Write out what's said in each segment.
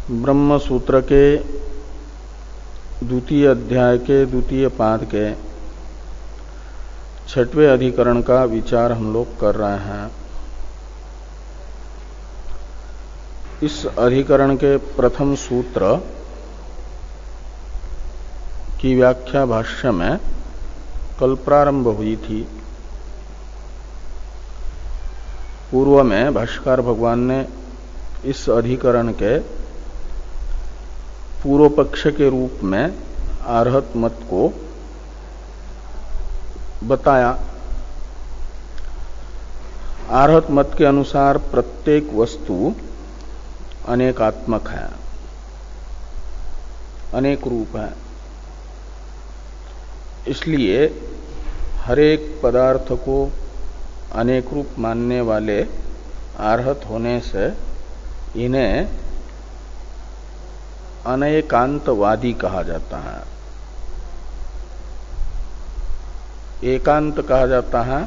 ब्रह्म सूत्र के द्वितीय अध्याय के द्वितीय पाद के 6वें अधिकरण का विचार हम लोग कर रहे हैं। इस अधिकरण के प्रथम सूत्र की व्याख्या भाष्य में कल प्रारंभ हुई थी। पूर्व में भाष्यकार भगवान ने इस अधिकरण के पूर्व पक्ष के रूप में आर्हत मत को बताया। आर्हत मत के अनुसार प्रत्येक वस्तु अनेकात्मक है, अनेक रूप है। इसलिए हरेक पदार्थ को अनेक रूप मानने वाले आर्हत होने से इन्हें अनेकांतवादी कहा जाता है। एकांत कहा जाता है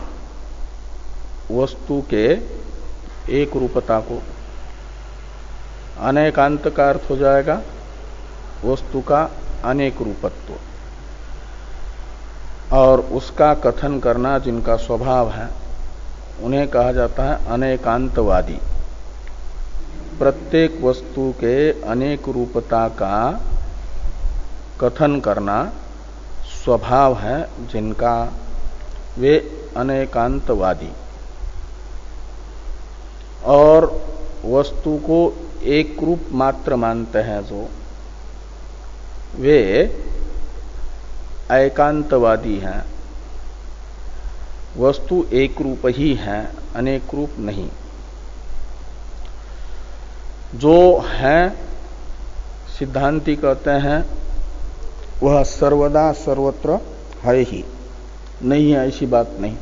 वस्तु के एक रूपता को। अनेकांत का अर्थ हो जाएगा वस्तु का अनेक रूपत्व, और उसका कथन करना जिनका स्वभाव है उन्हें कहा जाता है अनेकांतवादी। प्रत्येक वस्तु के अनेक रूपता का कथन करना स्वभाव है जिनका, वे अनेकांतवादी। और वस्तु को एक रूप मात्र मानते हैं जो, वे एकांतवादी हैं। वस्तु एक रूप ही है, अनेक रूप नहीं। जो है सिद्धांती कहते हैं वह सर्वदा सर्वत्र है ही, नहीं है ऐसी बात नहीं।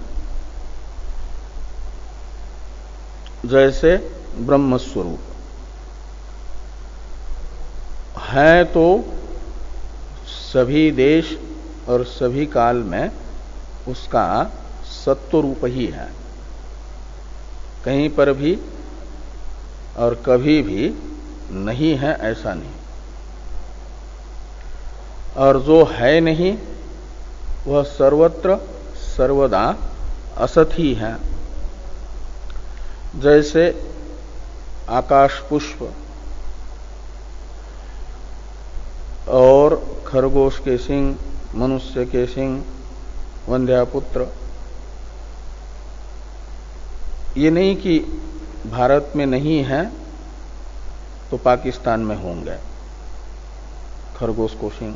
जैसे ब्रह्म स्वरूप है तो सभी देश और सभी काल में उसका सत्व रूप ही है, कहीं पर भी और कभी भी नहीं है ऐसा नहीं। और जो है नहीं वह सर्वत्र सर्वदा असत ही है। जैसे आकाश पुष्प और खरगोश के सिंग, मनुष्य के सिंग, वंध्यापुत्र, ये नहीं कि भारत में नहीं है तो पाकिस्तान में होंगे खरगोश को सिंह।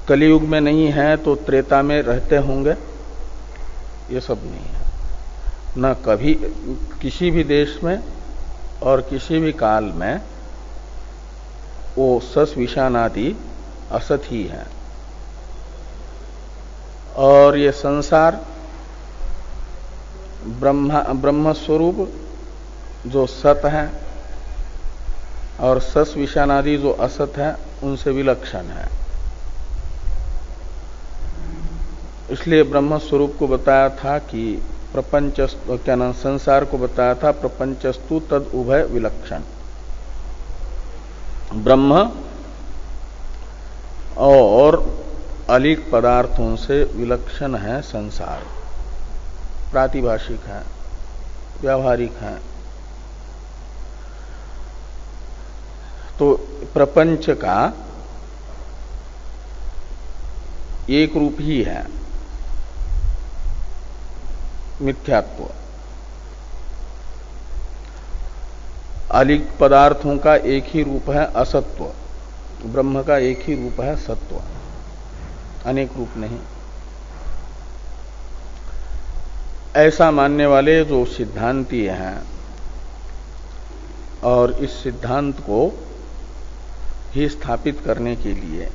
कलियुग में नहीं है तो त्रेता में रहते होंगे, ये सब नहीं है। न कभी किसी भी देश में और किसी भी काल में वो सस विषाणादि असत ही है। और ये संसार ब्रह्म स्वरूप जो सत है और सस विषाणादि जो असत है उनसे विलक्षण है। इसलिए ब्रह्म स्वरूप को बताया था कि प्रपंच, क्या नाम, संसार को बताया था प्रपंचस्तु तद उभय विलक्षण। ब्रह्म और अलिक पदार्थों से विलक्षण है संसार, प्रातिभाषिक है, व्यावहारिक है। तो प्रपंच का एक रूप ही है मिथ्यात्व। अलिक पदार्थों का एक ही रूप है असत्व, ब्रह्म का एक ही रूप है सत्व, अनेक रूप नहीं। ऐसा मानने वाले जो सिद्धांती हैं, और इस सिद्धांत को ही स्थापित करने के लिए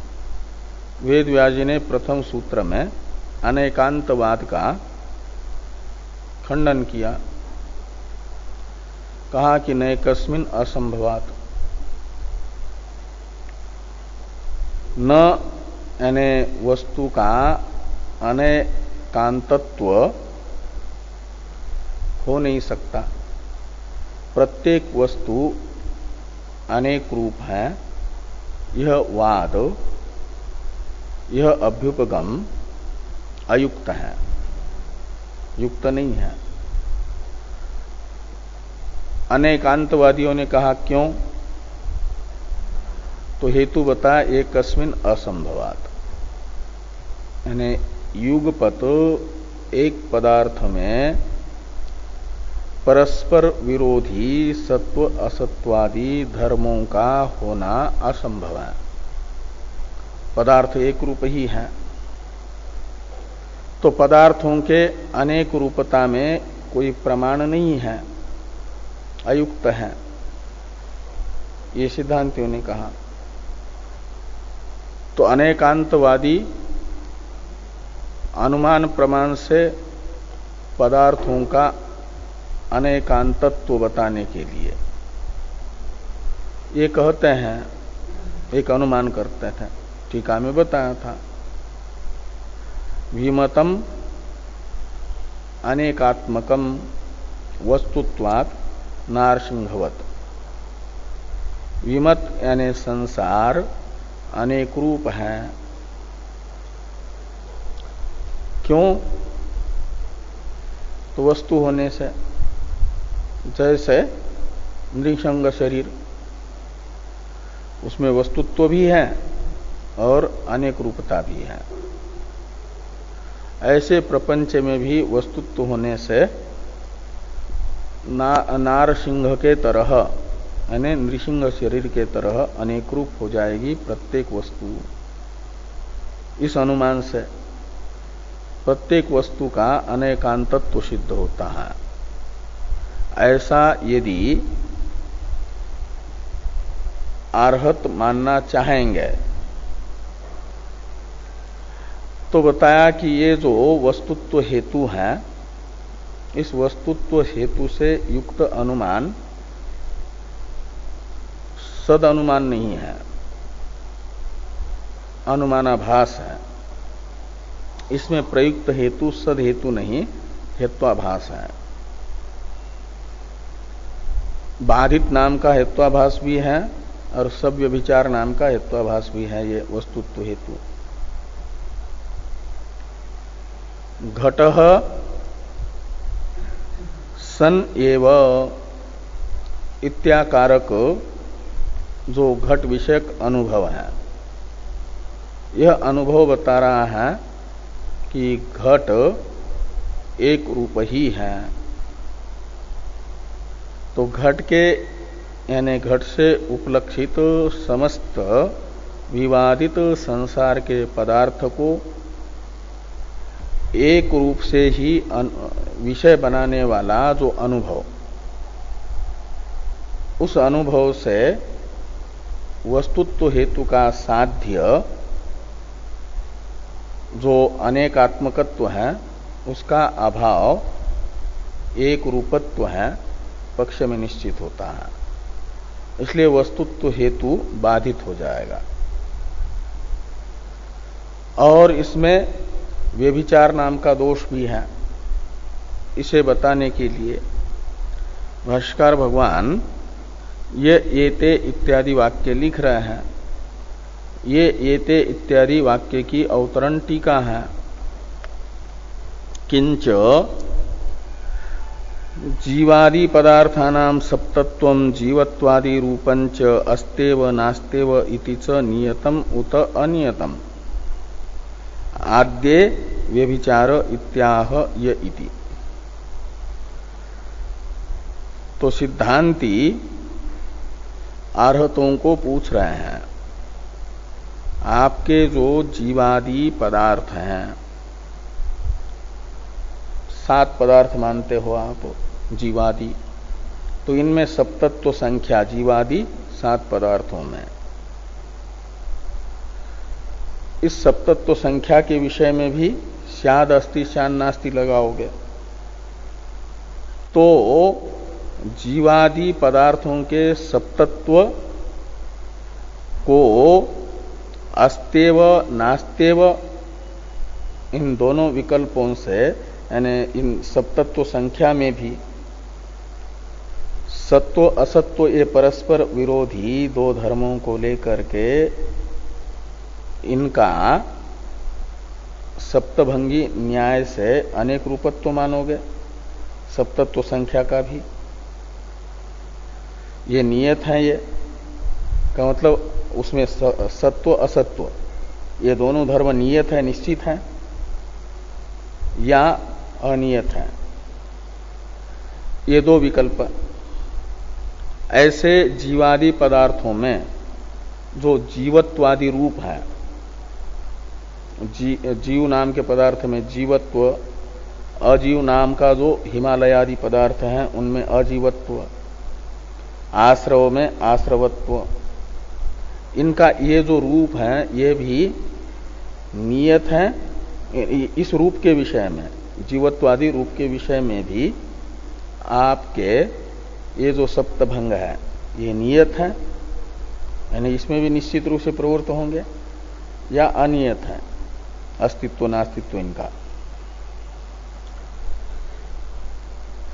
वेद व्यास जी ने प्रथम सूत्र में अनेकांतवाद का खंडन किया। कहा कि नैकस्मिन् असंभवात्, न यानी वस्तु का अनेकांतत्व हो नहीं सकता। प्रत्येक वस्तु अनेक रूप हैं, यह वाद, यह अभ्युपगम अयुक्त है, युक्त नहीं है। अनेकांतवादियों ने कहा क्यों? तो हेतु बता एकस्मिन असंभवात, यानी युगपत एक पदार्थ में परस्पर विरोधी सत्व असत्वादि धर्मों का होना असंभव है। पदार्थ एक रूप ही है, तो पदार्थों के अनेक रूपता में कोई प्रमाण नहीं है, अयुक्त है, ये सिद्धांतियों ने कहा। तो अनेकांतवादी अनुमान प्रमाण से पदार्थों का अनेकांतत्व बताने के लिए ये कहते हैं, एक अनुमान करते थे, टीका में बताया था, विमतम अनेकात्मकम वस्तुत्वात् नारसिंहवत। विमत यानी संसार अनेक रूप है। क्यों? तो वस्तु होने से, जैसे नृसंग शरीर, उसमें वस्तुत्व भी है और अनेक रूपता भी है। ऐसे प्रपंच में भी वस्तुत्व होने से नारसिंह के तरह यानी नृसिंह शरीर के तरह अनेक रूप हो जाएगी प्रत्येक वस्तु। इस अनुमान से प्रत्येक वस्तु का अनेकांतत्व सिद्ध होता है। ऐसा यदि अर्हत मानना चाहेंगे तो बताया कि ये जो वस्तुत्व हेतु है, इस वस्तुत्व हेतु से युक्त अनुमान सद अनुमान नहीं है, अनुमानाभास है। इसमें प्रयुक्त हेतु सद हेतु नहीं, हेत्वाभास है। बाधित नाम का हेत्वाभास भी है और सव्य विचार नाम का हेत्वाभास भी है, ये वस्तुत्व हेतु। घटः सन एव इत्याकारक जो घट विषयक अनुभव है, यह अनुभव बता रहा है कि घट एक रूप ही है। तो घट के यानी घट से उपलक्षित समस्त विवादित संसार के पदार्थ को एक रूप से ही विषय बनाने वाला जो अनुभव, उस अनुभव से वस्तुत्व हेतु का साध्य जो अनेकात्मकत्व है, उसका अभाव एक रूपत्व है, पक्ष में निश्चित होता है। इसलिए वस्तुत्व हेतु बाधित हो जाएगा। और इसमें व्यभिचार नाम का दोष भी है। इसे बताने के लिए भाष्यकार भगवान ये एते इत्यादि वाक्य लिख रहे हैं। ये एते इत्यादि वाक्य की अवतरण टीका है। किंच जीवादि पदार्थानां सप्तत्वं जीवत्वादि रूपंच अस्तेव नास्तेव इति च नियतम उत अनियतम आद्ये व्यभिचार इत्याह य इति। तो सिद्धांती आर्हतों को पूछ रहे हैं, आपके जो जीवादि पदार्थ हैं, 7 पदार्थ मानते हो आप जीवादि, तो इनमें सप्तत्व संख्या जीवादि 7 पदार्थों में, इस सप्तत्व संख्या के विषय में भी स्याद अस्ति स्यान नास्ति लगाओगे तो जीवादि पदार्थों के सप्तत्व को अस्तेव नास्तेव इन दोनों विकल्पों से, यानी इन सप्तत्व संख्या में भी सत्व असत्व ये परस्पर विरोधी दो धर्मों को लेकर के इनका सप्तभंगी न्याय से अनेक रूपत्व मानोगे, सप्तत्व संख्या का भी ये नियत है। ये का मतलब उसमें सत्व असत्व ये दोनों धर्म नियत है, निश्चित है या अनियत है, ये दो विकल्प। ऐसे जीवादि पदार्थों में जो जीवत्वादि रूप है, जीव नाम के पदार्थ में जीवत्व, अजीव नाम का जो हिमालय आदि पदार्थ हैं उनमें अजीवत्व, आश्रव में आश्रवत्व, इनका ये जो रूप है ये भी नियत है। इस रूप के विषय में, जीवत्वादि रूप के विषय में भी आपके ये जो सप्तभंग है ये नियत है, यानी इसमें भी निश्चित रूप से प्रवृत्त होंगे, या अनियत है, अस्तित्व नास्तित्व इनका।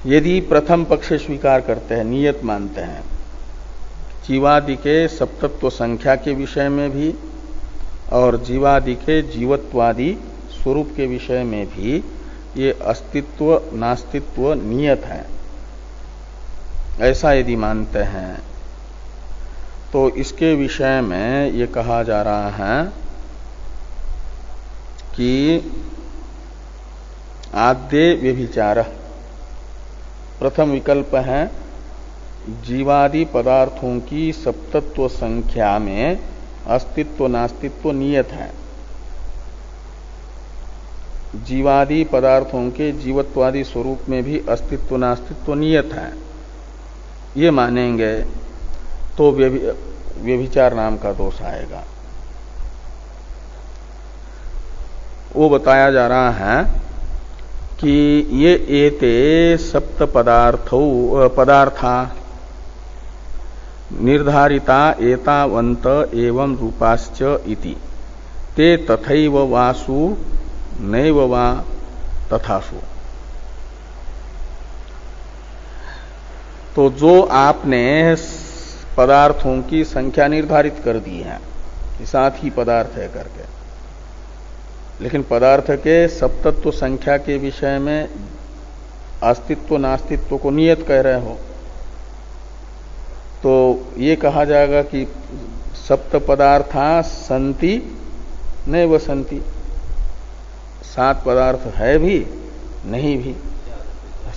यदि प्रथम पक्ष स्वीकार करते हैं, नियत मानते हैं, जीवादि के सप्तत्व संख्या के विषय में भी और जीवादि के जीवत्वादि स्वरूप के विषय में भी ये अस्तित्व नास्तित्व नियत है, ऐसा यदि मानते हैं तो इसके विषय में ये कहा जा रहा है कि आद्य व्यभिचार, प्रथम विकल्प है जीवादि पदार्थों की सप्तत्व संख्या में अस्तित्व नास्तित्व नियत है। जीवादि पदार्थों के जीवत्वादि स्वरूप में भी अस्तित्व नास्तित्व नियत है, ये मानेंगे तो व्यभिचार नाम का दोष आएगा। वो बताया जा रहा है कि ये एते सप्त पदार्था निर्धारिता एतावंत एवं रूपाश्च इति ते तथैव वासु नैव वा तथासु। तो जो आपने पदार्थों की संख्या निर्धारित कर दी है, साथ ही पदार्थ है करके, लेकिन पदार्थ के सप्तत्व संख्या के विषय में अस्तित्व नास्तित्व को नियत कह रहे हो, तो ये कहा जाएगा कि सप्त पदार्था संति नैव संति, 7 पदार्थ है भी नहीं भी,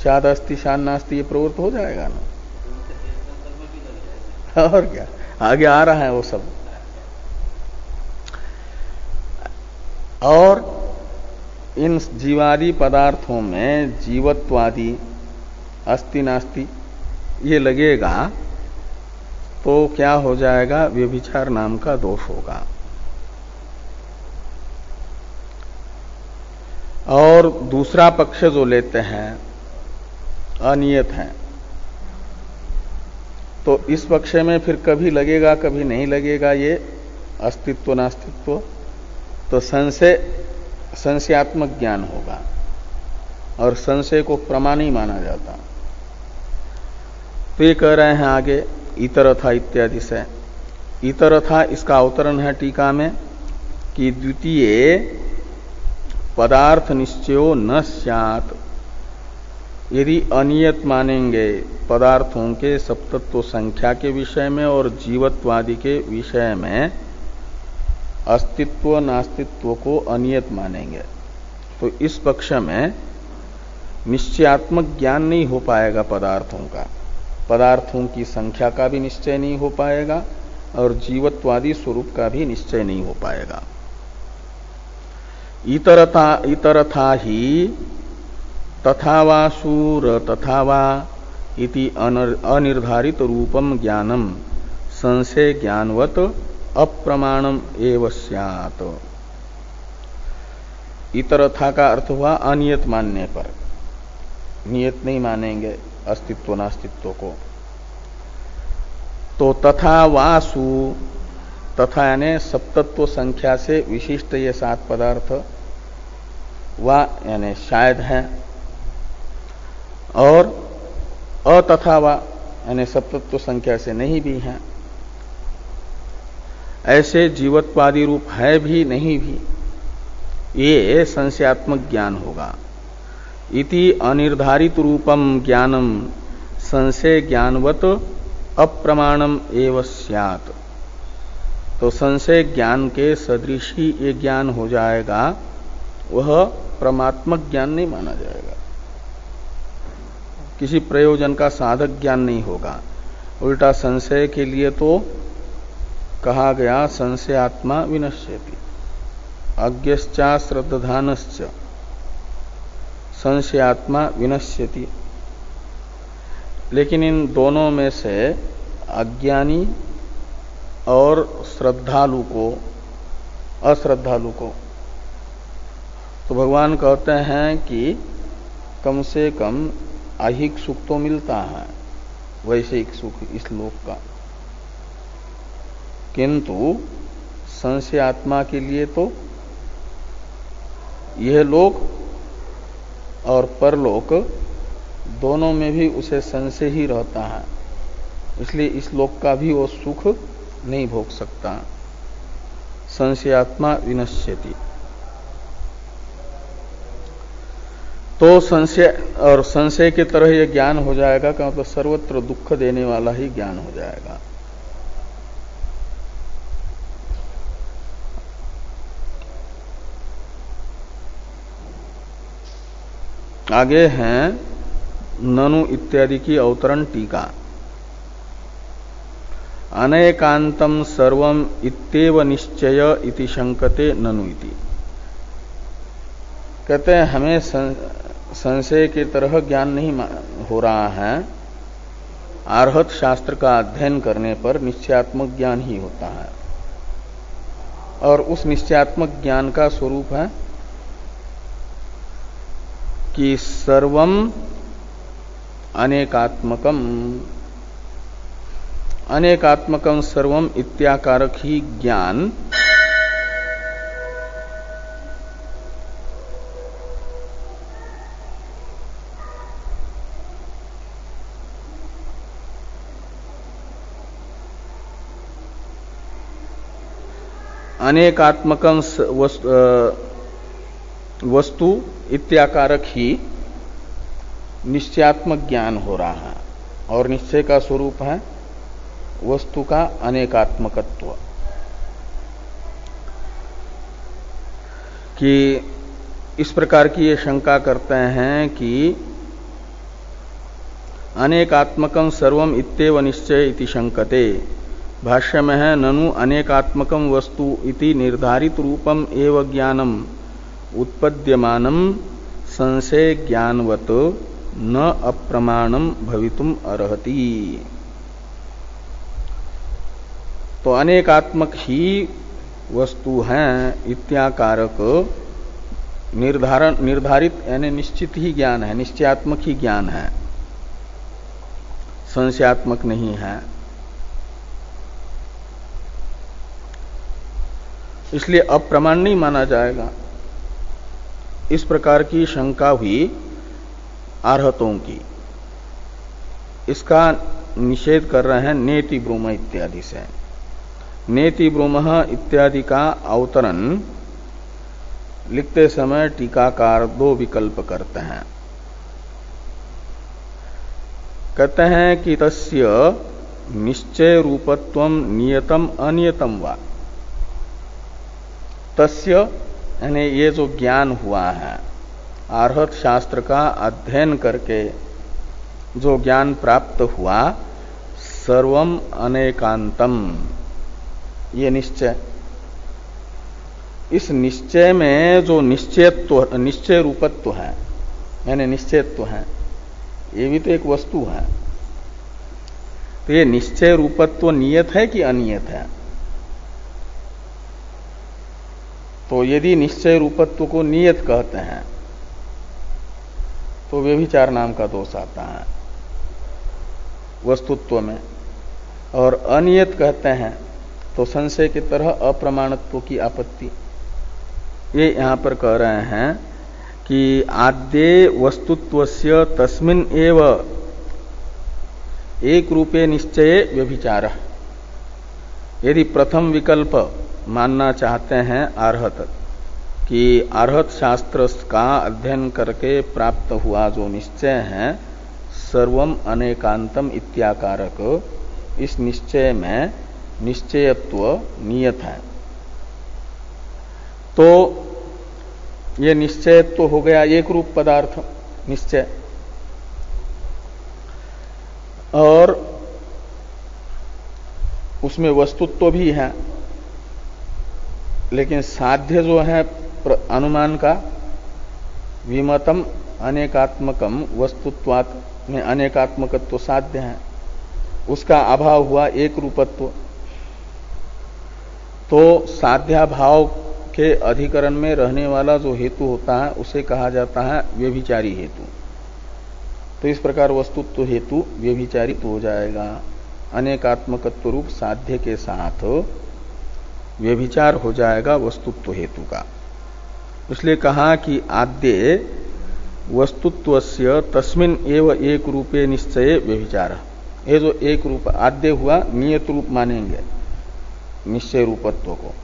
शाद अस्ति शान नास्ति, ये प्रवृत्त हो जाएगा ना। और क्या आगे आ रहा है वो सब। और इन जीवादि पदार्थों में जीवत्वादि अस्ति नास्ति ये लगेगा तो क्या हो जाएगा, व्यभिचार नाम का दोष होगा। और दूसरा पक्ष जो लेते हैं अनियत है, तो इस पक्ष में फिर कभी लगेगा कभी नहीं लगेगा ये अस्तित्व नास्तित्व, तो संशयात्मक ज्ञान होगा और संशय को प्रमाण ही माना जाता। तो ये कह रहे हैं आगे इतरथा इत्यादि से। इतरथा इसका अवतरण है टीका में कि द्वितीय पदार्थ निश्चयो न स्यात्, यदि अनियत मानेंगे पदार्थों के सप्तत्व संख्या के विषय में और जीवत्वादि के विषय में अस्तित्व नास्तित्व को अनियत मानेंगे, तो इस पक्ष में निश्चयात्मक ज्ञान नहीं हो पाएगा पदार्थों का, पदार्थों की संख्या का भी निश्चय नहीं हो पाएगा और जीवत्वादि स्वरूप का भी निश्चय नहीं हो पाएगा। इतरथा ही तथावा शूर तथावा इति अनिर्धारित रूपम ज्ञानम संशय ज्ञानवत अप्रमाणम एव स्यात्। इतरथा का अर्थ हुआ अनियत मानने पर, नियत नहीं मानेंगे अस्तित्व नास्तित्व को। तो तथा वासु, तथा यानी सप्तत्व संख्या से विशिष्ट ये 7 पदार्थ, वा यानी शायद है, और अतथा वा यानी सप्तत्व संख्या से नहीं भी हैं, ऐसे जीवत्वादि रूप है भी नहीं भी, ये संशयात्मक ज्ञान होगा। इति अनिर्धारित रूपम ज्ञानम संशय ज्ञानवत अप्रमाणम एव स्यात्। तो संशय ज्ञान के सदृश ही ये ज्ञान हो जाएगा, वह प्रमात्मक ज्ञान नहीं माना जाएगा, किसी प्रयोजन का साधक ज्ञान नहीं होगा। उल्टा संशय के लिए तो कहा गया संशयात्मा विनश्यति, अज्ञश्चा श्रद्धानश्च संशयात्मा विनश्यति। लेकिन इन दोनों में से अज्ञानी और श्रद्धालु को, अश्रद्धालु को, तो भगवान कहते हैं कि कम से कम ऐहिक सुख तो मिलता है, वैश्विक सुख इस लोक का, किंतु संशय आत्मा के लिए तो यह लोक और परलोक दोनों में भी उसे संशय ही रहता है, इसलिए इस लोक का भी वो सुख नहीं भोग सकता। संशयात्मा विनश्यति। तो संशय और संशय की तरह यह ज्ञान हो जाएगा कि मतलब सर्वत्र दुख देने वाला ही ज्ञान हो जाएगा। आगे हैं ननु इत्यादि की अवतरण टीका। अनेकांतम सर्वम इत्येव निश्चय इति शंकते ननु इति। कहते हैं हमें संशय की तरह ज्ञान नहीं हो रहा है, आर्हत शास्त्र का अध्ययन करने पर निश्चयात्मक ज्ञान ही होता है, और उस निश्चयात्मक ज्ञान का स्वरूप है कि सर्वम अनेकात्मकम, अनेकात्मकम सर्वम इत्याकारक ही ज्ञान अनेकात्मकम वस्तु इत्याकारक ही निश्चयात्मक ज्ञान हो रहा है, और निश्चय का स्वरूप है वस्तु का अनेकात्मकत्व। कि इस प्रकार की ये शंका करते हैं कि अनेकात्मकम सर्वम इत्येव निश्चय इति शंकते। भाष्य में है ननु अनेकात्मकम वस्तु इति निर्धारित रूपम एव ज्ञानम उत्पद्यमानम संशय ज्ञानवत न अप्रमाणम भवितुम अर्हति। तो अनेकात्मक ही वस्तु हैं इत्याकारक निर्धारित यानी निश्चित ही ज्ञान है, निश्चयात्मक ही ज्ञान है, संशयात्मक नहीं है। इसलिए अप्रमाण नहीं माना जाएगा। इस प्रकार की शंका हुई आर्हतों की, इसका निषेध कर रहे हैं नेति ब्रूम इत्यादि से। नेति ब्रूम इत्यादि का अवतरण लिखते समय टीकाकार दो विकल्प करते हैं। कहते हैं कि तस्य निश्चय रूपत्वम नियतम अनियतम वा। तस्य यानी ये जो ज्ञान हुआ है, आर्हत शास्त्र का अध्ययन करके जो ज्ञान प्राप्त हुआ, सर्वम अनेकांतम, ये निश्चय, इस निश्चय में जो निश्चयत्व, निश्चय रूपत्व है यानी निश्चयत्व है, ये भी तो एक वस्तु है। तो ये निश्चय रूपत्व नियत है कि अनियत है? तो यदि निश्चय रूपत्व को नियत कहते हैं तो व्यभिचार नाम का दोष आता है वस्तुत्व में, और अनियत कहते हैं तो संशय की तरह अप्रमाणत्व की आपत्ति। ये यहां पर कह रहे हैं कि आद्ये वस्तुत्वस्य तस्मिन् एव एक रूपे निश्चय व्यभिचार। यदि प्रथम विकल्प मानना चाहते हैं अर्हत, कि अर्हत शास्त्र का अध्ययन करके प्राप्त हुआ जो निश्चय है सर्वम अनेकांतम इत्याकारक, इस निश्चय में निश्चयत्व नियत है, तो ये निश्चयत्व हो गया एक रूप पदार्थ निश्चय। और उसमें वस्तुत्व भी है, लेकिन साध्य जो है अनुमान का विमतम अनेकात्मकम वस्तुत्वात् में अनेकात्मकत्व साध्य है, उसका अभाव हुआ एक रूपत्व। तो साध्याभाव के अधिकरण में रहने वाला जो हेतु होता है उसे कहा जाता है व्यभिचारी हेतु। तो इस प्रकार वस्तुत्व हेतु व्यभिचारित हो जाएगा, अनेकात्मकत्व रूप साध्य के साथ व्यभिचार हो जाएगा वस्तुत्व हेतु का। इसलिए कहा कि आद्य वस्तुत्वस्य तस्मिन् एव एक रूपे निश्चय व्यभिचार। ये जो एक रूप आद्य हुआ नियत रूप मानेंगे निश्चय रूपत्व को,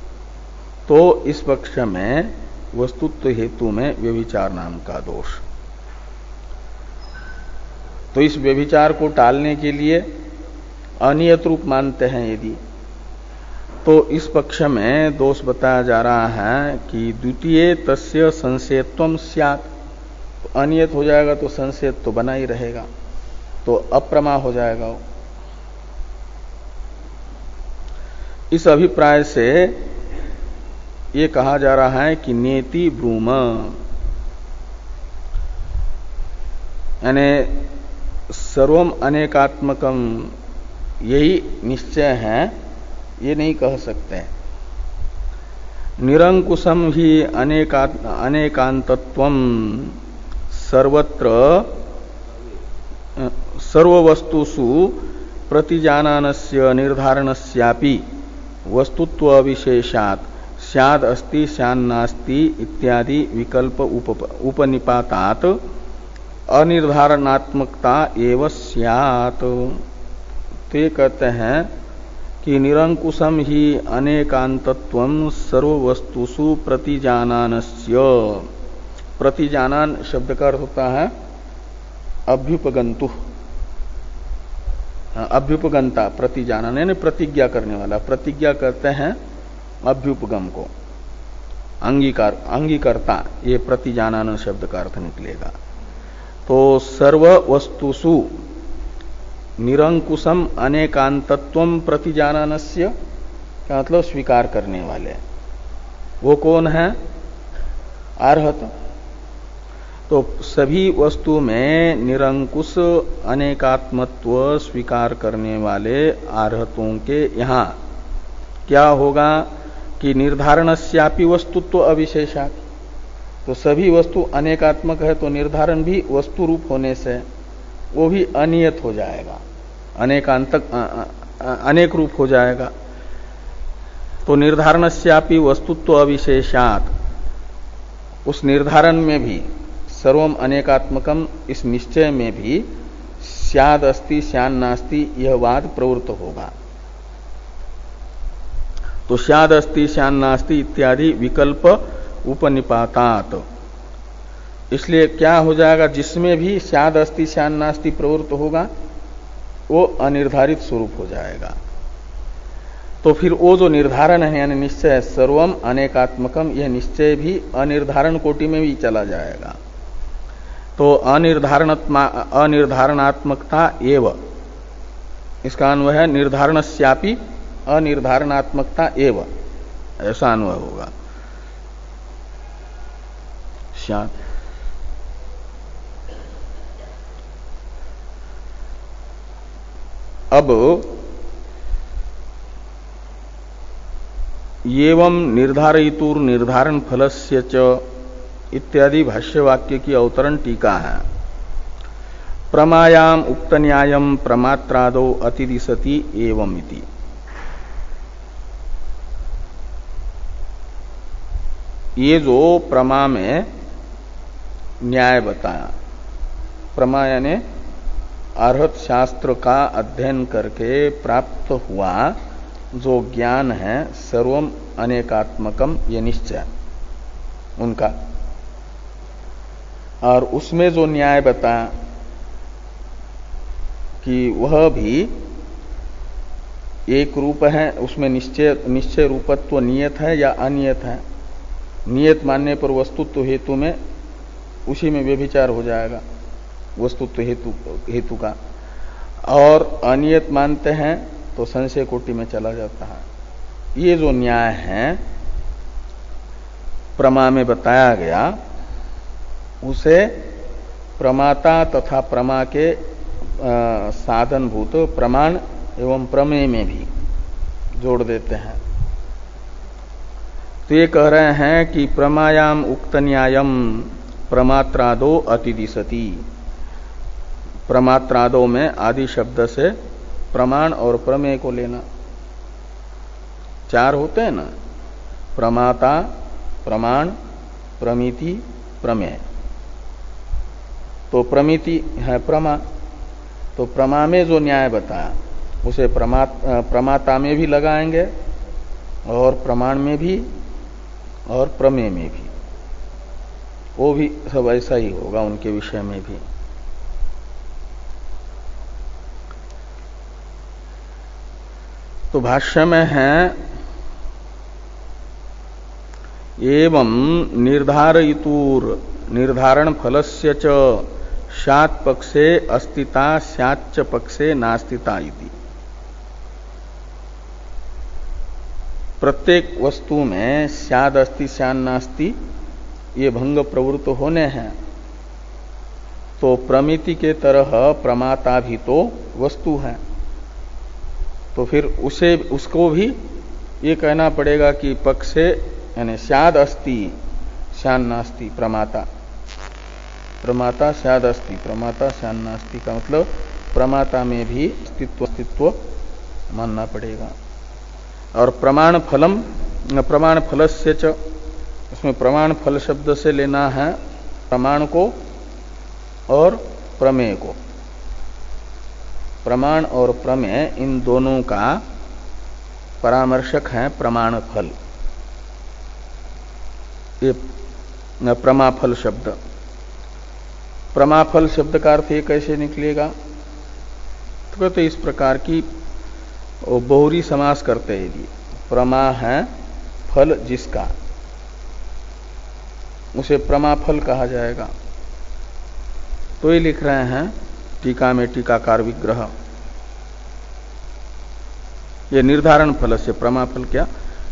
तो इस पक्ष में वस्तुत्व हेतु में व्यभिचार नाम का दोष। तो इस व्यभिचार को टालने के लिए अनियत रूप मानते हैं यदि, तो इस पक्ष में दोष बताया जा रहा है कि द्वितीय तस्य संशयत्वम स्यात्। तो अनियत हो जाएगा तो संशयत्व तो बना ही रहेगा, तो अप्रमा हो जाएगा वो। इस अभिप्राय से ये कहा जा रहा है कि नेति ब्रूम, यानी सर्वम अनेकात्मकम यही निश्चय है, ये नहीं कह सकते। निरंकुशम ही अनेकांतत्वम सर्वत्र सर्ववस्तुषु प्रतिजानानस्य निर्धारणस्यापि वस्तुत्व विशेषात् स्याद् अस्ति स्यान्नास्ति इत्यादि विकल्प उपनिपातात् अनिर्धारणात्मकता एव स्यात्। तो ये कहते हैं कि निरंकुशम ही अनेकांतत्वम सर्ववस्तुषु प्रतिजानानस्य। प्रतिजानान शब्द का अर्थ होता है अभ्युपगंतु, अभ्युपगंता। प्रतिजानान यानी प्रतिज्ञा करने वाला, प्रतिज्ञा कहते हैं अभ्युपगम को, अंगीकर्ता, ये प्रतिजानान शब्द का अर्थ निकलेगा। तो सर्व वस्तुषु निरंकुशम अनेकांतत्वम प्रतिजानानस्य क्या मतलब स्वीकार करने वाले, वो कौन है? अर्हत। तो सभी वस्तु में निरंकुश अनेकात्मत्व स्वीकार करने वाले अर्हतों के यहाँ क्या होगा कि निर्धारणस्यापि वस्तुत्व अविशेषात्। तो सभी वस्तु अनेकात्मक है तो निर्धारण भी वस्तु रूप होने से वो भी अनियत हो जाएगा, अनेक रूप हो जाएगा। तो निर्धारणस्यापि वस्तुत्व अविशेषात्, उस निर्धारण में भी सर्वम अनेकात्मकम इस निश्चय में भी स्याद् अस्ति स्यान्नास्ति यह वाद प्रवृत्त होगा। तो स्याद् अस्ति स्यान्नास्ति इत्यादि विकल्प उपनिपातात, इसलिए क्या हो जाएगा, जिसमें भी स्याद् अस्ति स्यान्नास्ति प्रवृत्त होगा वो अनिर्धारित स्वरूप हो जाएगा। तो फिर वो जो निर्धारण है यानी निश्चय सर्वम अनेकात्मकम, यह निश्चय भी अनिर्धारण कोटि में भी चला जाएगा। तो अनिर्धारणात्मकता एव, इसका अन्वय है निर्धारणस्यापि अनिर्धारणात्मकता एव, ऐसा अन्वय होगा। अब एवं निर्धारयितुर निर्धारण फलस्य च इत्यादि भाष्य वाक्य की अवतरण टीका है। प्रमायाम उक्त न्यायम प्रमात्रादो अतिदिशति एवं इति। ये जो प्रमा में न्याय बताया, प्रमा यानी अर्हत शास्त्र का अध्ययन करके प्राप्त हुआ जो ज्ञान है सर्वम अनेकात्मकम ये निश्चय उनका, और उसमें जो न्याय बताया कि वह भी एक रूप है, उसमें निश्चय रूपत्व नियत है या अनियत है। नियत मानने पर वस्तुत्व हेतु में उसी में व्यभिचार हो जाएगा वस्तुत्व हेतु का, और अनियत मानते हैं तो संशय कोटि में चला जाता है। ये जो न्याय है प्रमा में बताया गया, उसे प्रमाता तथा प्रमा के साधनभूत प्रमाण एवं प्रमेय में भी जोड़ देते हैं। तो ये कह रहे हैं कि प्रमायाम उक्त न्यायम प्रमात्रादो अतिदिशति। प्रमात्रादो में आदि शब्द से प्रमाण और प्रमेय को लेना। चार होते हैं ना, प्रमाता, प्रमाण, प्रमिति, प्रमेय। तो प्रमिति है प्रमा, तो प्रमा में जो न्याय बताया उसे प्रमाता में भी लगाएंगे और प्रमाण में भी और प्रमेय में भी, वो भी सब ऐसा ही होगा उनके विषय में भी। तो भाष्य में है एवं निर्धारयितुर निर्धारण फलस्य च स्यात् पक्षे अस्तिता स्याच्च पक्षे नास्तिता इति। प्रत्येक वस्तु में स्याद अस्ति स्यान नास्ति ये भंग प्रवृत्त होने हैं। तो प्रमिति के तरह प्रमाता भी तो वस्तु है, तो फिर उसको भी ये कहना पड़ेगा कि पक्षे यानी स्याद अस्ति स्यान नास्ति प्रमाता, प्रमाता स्याद अस्ति प्रमाता स्यान नास्ति का मतलब प्रमाता में भी अस्तित्व मानना पड़ेगा। और प्रमाण फलस्य च, उसमें प्रमाण फल शब्द से लेना है प्रमाण को और प्रमेय को। प्रमाण और प्रमेय इन दोनों का परामर्शक है प्रमाण फल, ये प्रमाफल शब्द। प्रमाफल शब्द का अर्थ ये कैसे निकलेगा, तो कहते इस प्रकार की बहुरी समास करते हैं। यदि प्रमा है फल जिसका, उसे प्रमाफल कहा जाएगा। तो ये लिख रहे हैं टीका में टीकाकार विग्रह, ये निर्धारण फल से प्रमाफल क्या,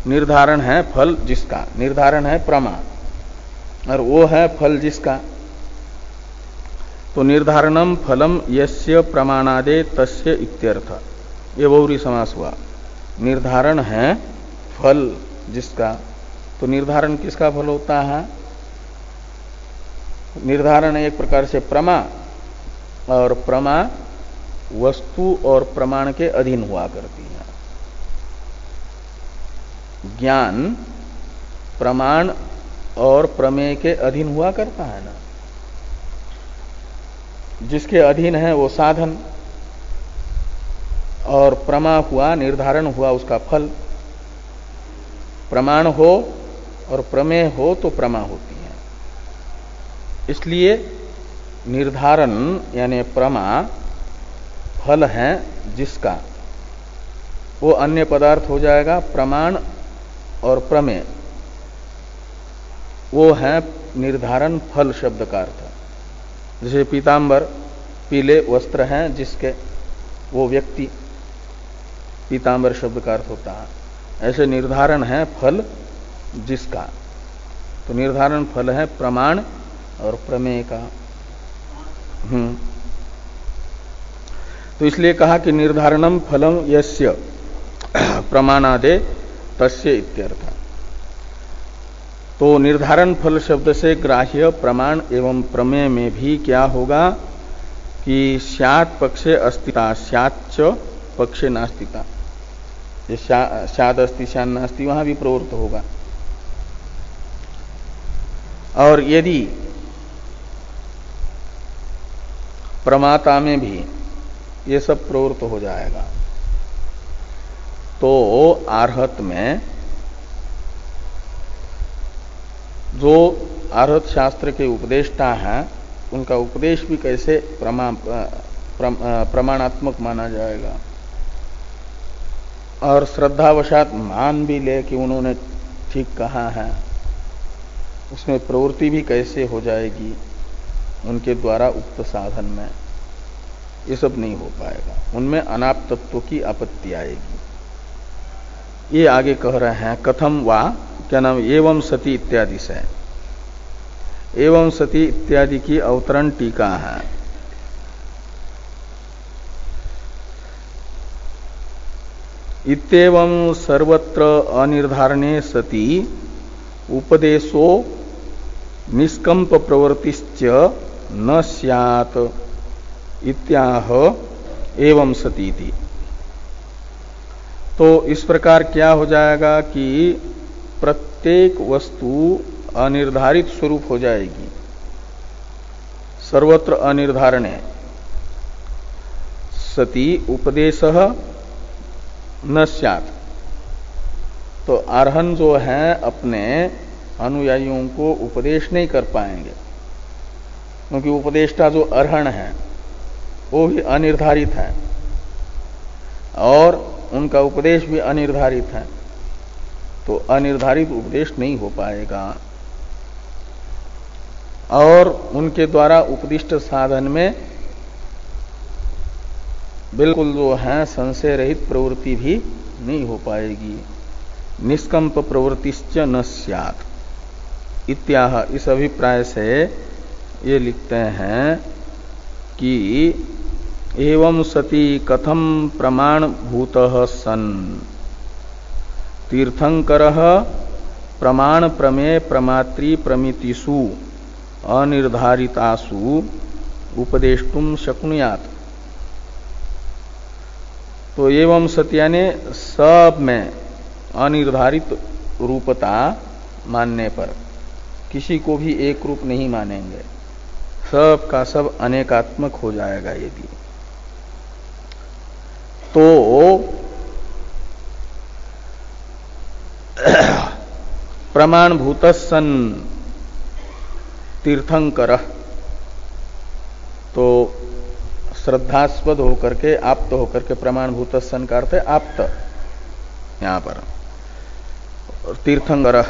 निर्धारण है फल जिसका, निर्धारण है प्रमा और वो है फल जिसका। तो निर्धारणम फलम यस्य प्रमाणादे तस्य इत्यर्थ, ये बहुरी समास हुआ। निर्धारण है फल जिसका, तो निर्धारण किसका फल होता है, निर्धारण एक प्रकार से प्रमा, और प्रमा वस्तु और प्रमाण के अधीन हुआ करती है। ज्ञान प्रमाण और प्रमेय के अधीन हुआ करता है ना, जिसके अधीन है वो साधन, और प्रमा हुआ निर्धारण हुआ उसका फल। प्रमाण हो और प्रमेय हो तो प्रमा होती है। इसलिए निर्धारण यानी प्रमा फल है जिसका, वो अन्य पदार्थ हो जाएगा प्रमाण और प्रमेय, वो है निर्धारण फल शब्द का अर्थ। जैसे पीतांबर पीले वस्त्र हैं जिसके, वो व्यक्ति पीतांबर शब्द का अर्थ होता है। ऐसे निर्धारण है फल जिसका, तो निर्धारण फल है प्रमाण और प्रमेय का। तो इसलिए कहा कि निर्धारणम फलम यस्य प्रमाणादे तस्य इत्यर्थ। तो निर्धारण फल शब्द से ग्राह्य प्रमाण एवं प्रमेय में भी क्या होगा कि स्यात् पक्षे अस्तिता स्याच्च पक्षे नास्तिता, ये स्याद अस्ति स्यान नास्ति वहां भी प्रवृत्त होगा। और यदि प्रमाता में भी ये सब प्रवृत्त हो जाएगा। तो आर्हत में जो आर्हत शास्त्र के उपदेष्टा हैं उनका उपदेश भी कैसे प्रमाणात्मक माना जाएगा, और श्रद्धावशात मान भी ले कि उन्होंने ठीक कहा है, उसमें प्रवृत्ति भी कैसे हो जाएगी उनके द्वारा उक्त साधन में, ये सब नहीं हो पाएगा। उनमें अनाप्तत्व की आपत्ति आएगी। ये आगे कह रहे हैं कथम वा, क्या नाम, एवं सती इत्यादि से, एवं सती इत्यादि की अवतरण टीका है। इत्येवं सर्वत्र अनिर्धारणे सति उपदेशो निष्कंप प्रवृत्तिश्च न स्यात् इत्याह एवं सतीति। तो इस प्रकार क्या हो जाएगा कि प्रत्येक वस्तु अनिर्धारित स्वरूप हो जाएगी। सर्वत्र अनिर्धारणे सति उपदेशः न स्यात्। तो आर्हन जो है अपने अनुयायियों को उपदेश नहीं कर पाएंगे, क्योंकि उपदेष्टा जो अर्हण है वो भी अनिर्धारित है और उनका उपदेश भी अनिर्धारित है। तो अनिर्धारित उपदेश नहीं हो पाएगा और उनके द्वारा उपदिष्ट साधन में बिल्कुल जो है संशय रहित प्रवृत्ति भी नहीं हो पाएगी। निष्कंप प्रवृत्तिश्च न स्यात् इत्याह। इस अभिप्राय से ये लिखते हैं कि एवं सति कथम प्रमाण भूतः सन् तीर्थंकरः प्रमाण प्रमेय प्रमात्री प्रमितिषु अनिर्धारितासु उपदेष्टुम शक्नुयात्। तो एवं सति यानी सब में अनिर्धारित रूपता मानने पर किसी को भी एक रूप नहीं मानेंगे, सब का सब अनेकात्मक हो जाएगा। यदि तो प्रमाणभूत सन तीर्थंकर, तो श्रद्धास्पद होकर के आप्त होकर के प्रमाणभूत सन का अर्थ है आप्त। यहां पर तीर्थंकर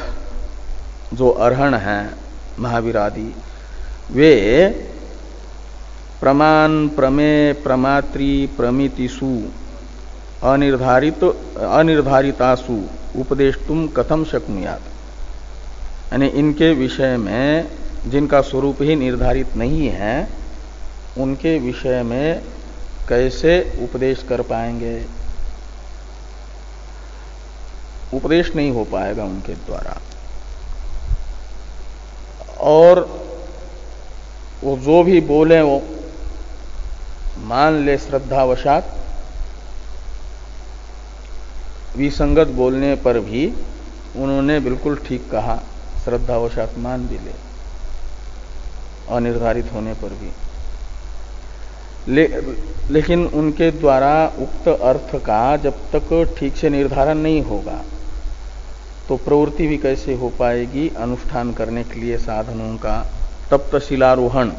जो अर्हण हैं महावीर आदि, वे प्रमाण प्रमेय प्रमात्री प्रमितिषु अनिर्धारितासु उपदेष्टुम कथम शक्नुयात्। यानी इनके विषय में जिनका स्वरूप ही निर्धारित नहीं है उनके विषय में कैसे उपदेश कर पाएंगे। उपदेश नहीं हो पाएगा उनके द्वारा। और वो जो भी बोले वो मान ले श्रद्धावशात, विसंगत बोलने पर भी उन्होंने बिल्कुल ठीक कहा, श्रद्धावशात मान भी ले, अनिर्धारित होने पर भी। लेकिन उनके द्वारा उक्त अर्थ का जब तक ठीक से निर्धारण नहीं होगा तो प्रवृत्ति भी कैसे हो पाएगी अनुष्ठान करने के लिए साधनों का। तप्त शिलारोहण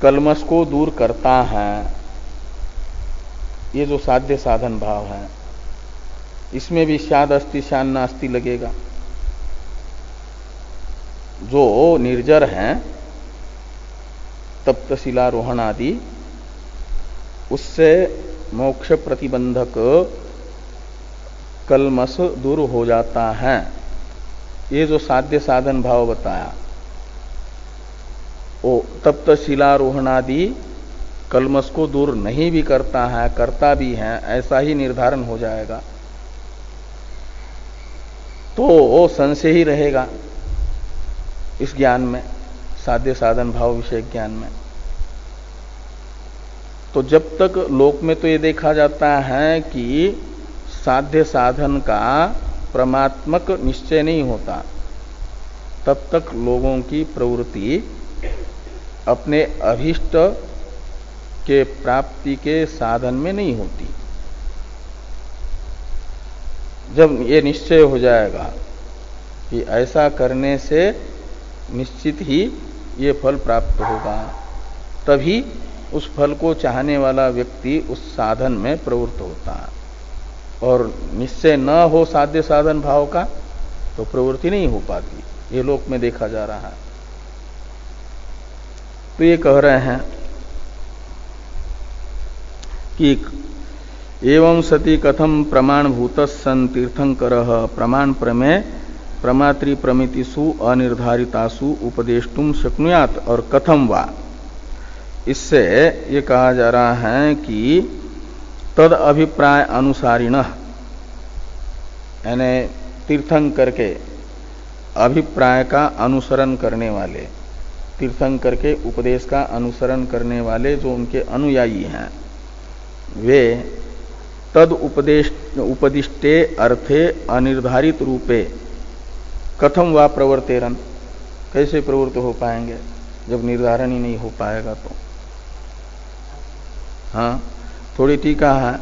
कलमश को दूर करता है, ये जो साध्य साधन भाव है इसमें भी स्याद अस्ति श्यान नास्ति लगेगा। जो निर्जर हैं तप्त शिलारोहण आदि, उससे मोक्ष प्रतिबंधक कलमश दूर हो जाता है। ये जो साध्य साधन भाव बताया वो तप्त शिलारोहण आदि कलमश को दूर नहीं भी करता है, करता भी है, ऐसा ही निर्धारण हो जाएगा तो वो संशय ही रहेगा इस ज्ञान में, साध्य साधन भाव विषय ज्ञान में। तो जब तक लोक में तो ये देखा जाता है कि साध्य साधन का परमात्मक निश्चय नहीं होता, तब तक लोगों की प्रवृत्ति अपने अभीष्ट के प्राप्ति के साधन में नहीं होती। जब ये निश्चय हो जाएगा कि ऐसा करने से निश्चित ही ये फल प्राप्त होगा, तभी उस फल को चाहने वाला व्यक्ति उस साधन में प्रवृत्त होता है। और निश्चय न हो साध्य साधन भाव का तो प्रवृत्ति नहीं हो पाती। ये लोक में देखा जा रहा है। तो ये कह रहे हैं कि एवं सति कथम प्रमाणभूत सन तीर्थंकर प्रमाण प्रमेय प्रमात्री प्रमितिषु अनिर्धारितासु उपदेष्टुम शक्नुयात। और कथम वा, इससे ये कहा जा रहा है कि तद अभिप्राय अनुसारिणः, यानी तीर्थंकर के अभिप्राय का अनुसरण करने वाले, तीर्थंकर के उपदेश का अनुसरण करने वाले जो उनके अनुयायी हैं, वे तद उपदिष्टे अर्थे अनिर्धारित रूपे कथम वा प्रवर्तेरन, कैसे प्रवृत्त हो पाएंगे जब निर्धारण ही नहीं हो पाएगा तो। हाँ, थोड़ी टीका है।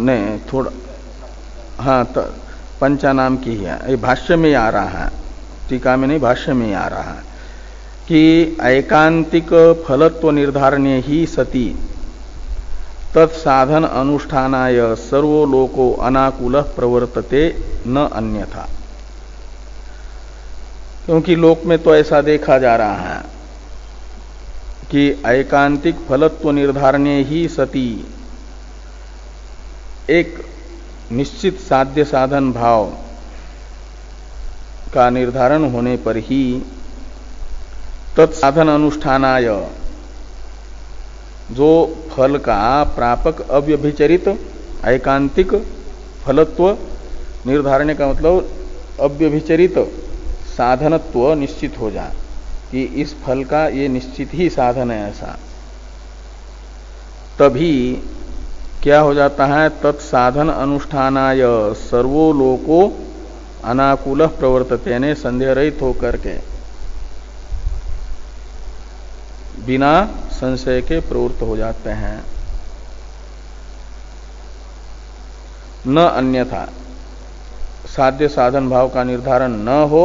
नहीं थोड़ा, हाँ पंचा नाम की है, ये भाष्य में आ रहा है, टीका में नहीं, भाष्य में आ रहा है कि ऐकांतिक फलत्व निर्धारणे ही सती तत्साधन अनुष्ठानाय सर्वो लोको अनाकूलः प्रवर्तते न अन्यथा। क्योंकि लोक में तो ऐसा देखा जा रहा है कि ऐकांतिक फलत्व निर्धारणे ही सती, एक निश्चित साध्य साधन भाव का निर्धारण होने पर ही तत्साधन अनुष्ठानाय, जो फल का प्रापक अव्यभिचरित ऐकांतिक फलत्व निर्धारण का मतलब अव्यभिचरित साधनत्व निश्चित हो जाए कि इस फल का ये निश्चित ही साधन है, ऐसा तभी क्या हो जाता है, तत्साधन अनुष्ठानाय सर्वो लोको अनाकूल प्रवर्तते, ने संदेह रहित होकर के बिना संशय के प्रवृत्त हो जाते हैं। न अन्यथा, साध्य साधन भाव का निर्धारण न हो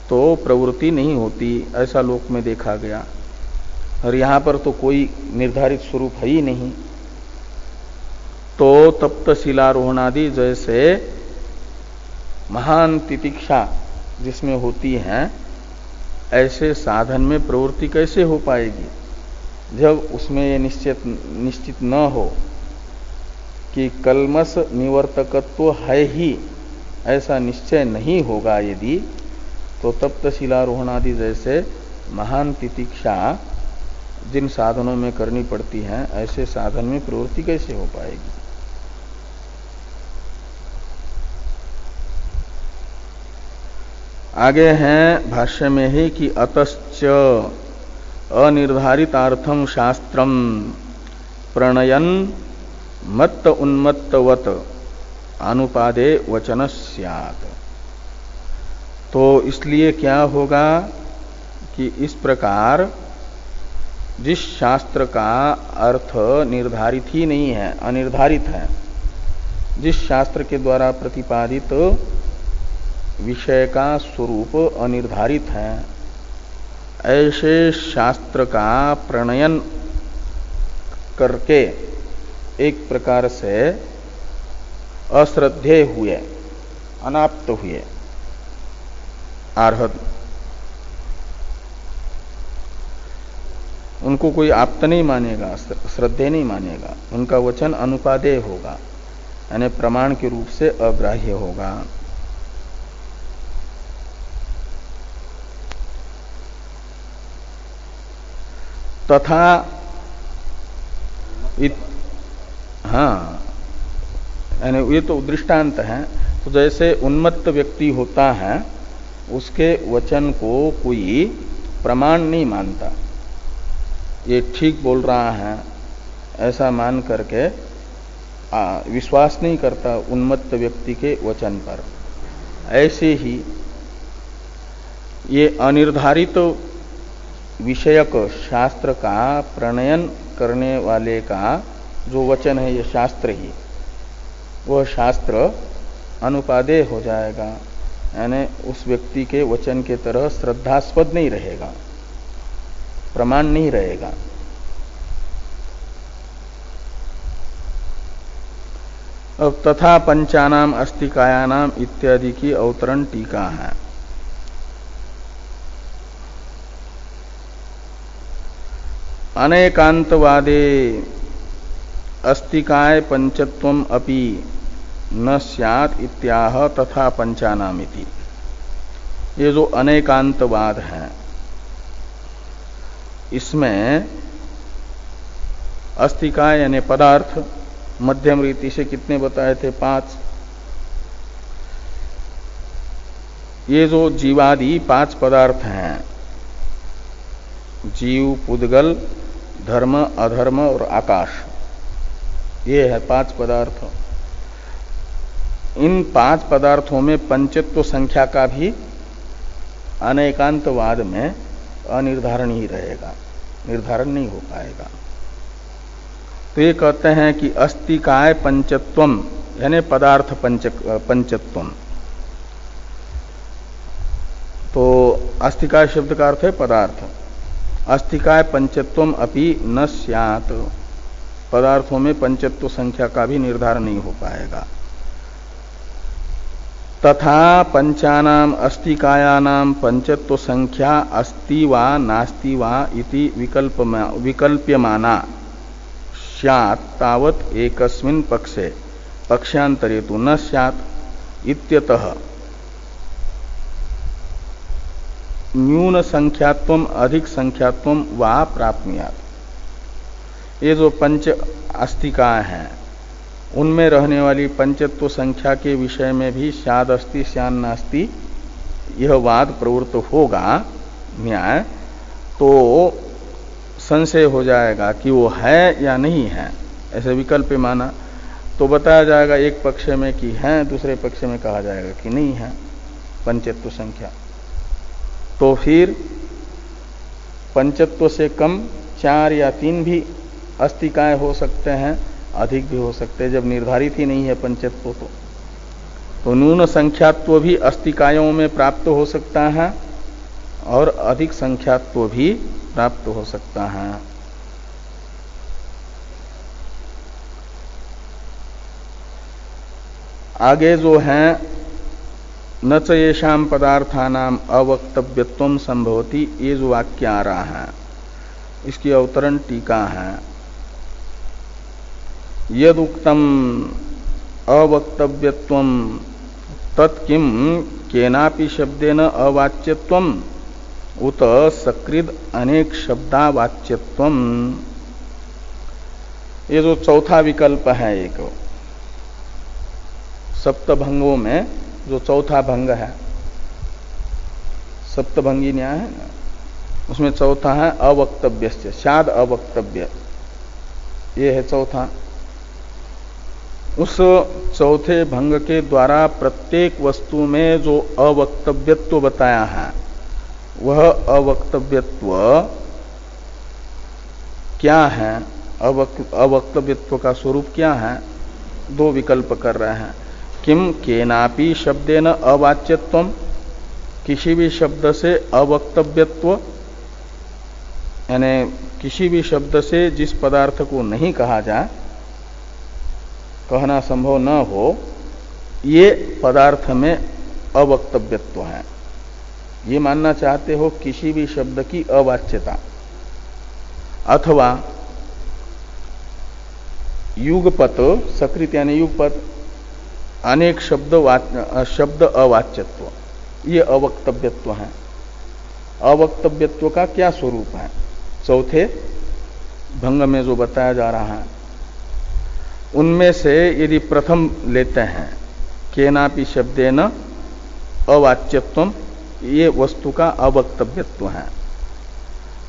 तो प्रवृत्ति नहीं होती, ऐसा लोक में देखा गया। और यहां पर तो कोई निर्धारित स्वरूप है ही नहीं, तो तप्त शिलारोहणादि जैसे महान तितिक्षा जिसमें होती है, ऐसे साधन में प्रवृत्ति कैसे हो पाएगी जब उसमें ये निश्चित न हो कि कल्मष निवर्तकत्व है ही, ऐसा निश्चय नहीं होगा यदि, तो तप्त शिलारोहणादि जैसे महान तितिक्षा जिन साधनों में करनी पड़ती है, ऐसे साधन में प्रवृत्ति कैसे हो पाएगी। आगे हैं भाष्य में ही कि अतश्च अनिर्धारितार्थम शास्त्रम प्रणयन मत्त उन्मत्तवत अनुपादे वचन स्यात्। तो इसलिए क्या होगा कि इस प्रकार जिस शास्त्र का अर्थ निर्धारित ही नहीं है, अनिर्धारित है, जिस शास्त्र के द्वारा प्रतिपादित विषय का स्वरूप अनिर्धारित है, ऐसे शास्त्र का प्रणयन करके एक प्रकार से अश्रद्धेय हुए, अनाप्त हुए आर्हत, उनको कोई आप्त नहीं मानेगा, श्रद्धेय नहीं मानेगा, उनका वचन अनुपादेय होगा, यानी प्रमाण के रूप से अग्राह्य होगा। तथा हाँ, यानी ये तो दृष्टांत है। तो जैसे उन्मत्त व्यक्ति होता है, उसके वचन को कोई प्रमाण नहीं मानता, ये ठीक बोल रहा है ऐसा मान करके विश्वास नहीं करता उन्मत्त व्यक्ति के वचन पर। ऐसे ही ये अनिर्धारित विषयक शास्त्र का प्रणयन करने वाले का जो वचन है, ये शास्त्र ही, वह शास्त्र अनुपादेय हो जाएगा, यानी उस व्यक्ति के वचन के तरह श्रद्धास्पद नहीं रहेगा, प्रमाण नहीं रहेगा। अब तथा पंचानाम अस्तिकायानाम इत्यादि की अवतरण टीका है। अनेकांतवादे अस्तिकाय पंचत्वम अपि न स्यात् इत्याह तथा पंचानामिति। ये जो अनेकांतवाद है, इसमें अस्तिकाय यानी पदार्थ मध्यम रीति से कितने बताए थे? 5। ये जो जीवादि 5 पदार्थ हैं, जीव, पुद्गल, धर्म, अधर्म और आकाश, ये है 5 पदार्थ। इन 5 पदार्थों में पंचत्व संख्या का भी अनेकांतवाद में अनिर्धारण ही रहेगा, निर्धारण नहीं हो पाएगा। तो ये कहते हैं कि अस्तिकाय पंचत्वम यानी पदार्थ पंचत्वम। तो अस्तिकाय शब्द का अर्थ है पदार्थ। अस्तिकाय पंचत्वम अपि न स्यात्, पदार्थों में पंचत्व संख्या का भी निर्धारण नहीं हो पाएगा। तथा पंचानाम अस्तिकायानाम पंचत्व संख्या अस्ति वा नास्ति वा इति विकल्प्यमाना स्यात् तावत् एकस्मिन् पक्षे पक्षांतरे तु न स्यात् इत्यतः न्यून संख्यात्वम अधिक संख्यात्वम वा प्राप्नुयात्। ये जो पंच अस्तिकाएं हैं, उनमें रहने वाली पंचत्व संख्या के विषय में भी स्याद अस्ति स्यान नास्ति यह वाद प्रवृत्त होगा, न्याय, तो संशय हो जाएगा कि वो है या नहीं है। ऐसे विकल्प माना तो बताया जाएगा एक पक्ष में कि है, दूसरे पक्ष में कहा जाएगा कि नहीं है पंचत्व संख्या। तो फिर पंचत्व से कम 4 या 3 भी अस्तिकाएं हो सकते हैं, अधिक भी हो सकते हैं, जब निर्धारित ही नहीं है पंचत्व। तो न्यून संख्यात्व भी अस्तिकायों में प्राप्त हो सकता है और अधिक संख्यात्व भी प्राप्त हो सकता है। आगे जो है न च येषां पदार्थानाम अवक्तव्यत्वं संभवति, ये जो वाक्य आ रहा है, इसकी अवतरण टीका है। यदुक्तम अवक्तव्यत्वं तत्किं केनापि शब्देन अवाच्यत्वं उत सकृद अनेक शब्दावाच्यत्वं। ये जो चौथा विकल्प है, एक सप्तभंगों में जो चौथा भंग है, सप्तभंगी न्याय है ना, उसमें चौथा है अवक्तव्यस्य, शाद अवक्तव्य, ये है चौथा। उस चौथे भंग के द्वारा प्रत्येक वस्तु में जो अवक्तव्यत्व बताया है, वह अवक्तव्यत्व क्या है, अवक्तव्यत्व का स्वरूप क्या है? 2 विकल्प कर रहे हैं। किम केनापि शब्देन अवाच्यत्वम, किसी भी शब्द से अवक्तव्यत्व, यानी किसी भी शब्द से जिस पदार्थ को नहीं कहा जाए, कहना संभव न हो, ये पदार्थ में अवक्तव्यत्व है। ये मानना चाहते हो किसी भी शब्द की अवाच्यता, अथवा युगपत, सकृत यानी युगपत, अनेक शब्द अवाच्यत्व, ये अवक्तव्यत्व है। अवक्तव्यत्व का क्या स्वरूप है? चौथे भंग में जो बताया जा रहा है, उनमें से यदि प्रथम लेते हैं केनापि शब्देन अवाच्यत्वम, ये वस्तु का अवक्तव्यत्व है,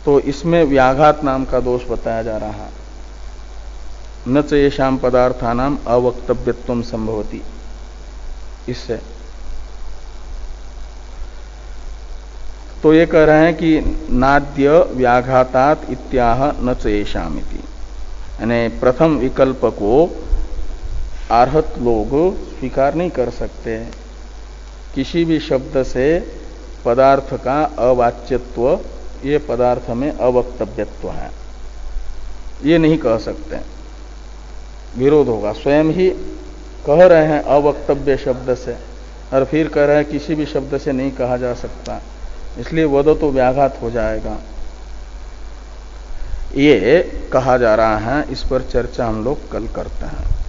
तो इसमें व्याघात नाम का दोष बताया जा रहा है। न च येषां पदार्थानाम अवक्तव्यत्वम संभवति, इससे तो ये कह रहे हैं कि नाद्य व्याघातात इत्याह न चेषामिति, यानी प्रथम विकल्प को आर्हत लोग स्वीकार नहीं कर सकते। किसी भी शब्द से पदार्थ का अवाच्यत्व, ये पदार्थ में अवक्तव्यत्व है, ये नहीं कह सकते, विरोध होगा। स्वयं ही कह रहे हैं अवक्तव्य शब्द से, और फिर कह रहे हैं किसी भी शब्द से नहीं कहा जा सकता, इसलिए वद तो व्याघात हो जाएगा। ये कहा जा रहा है, इस पर चर्चा हम लोग कल करते हैं।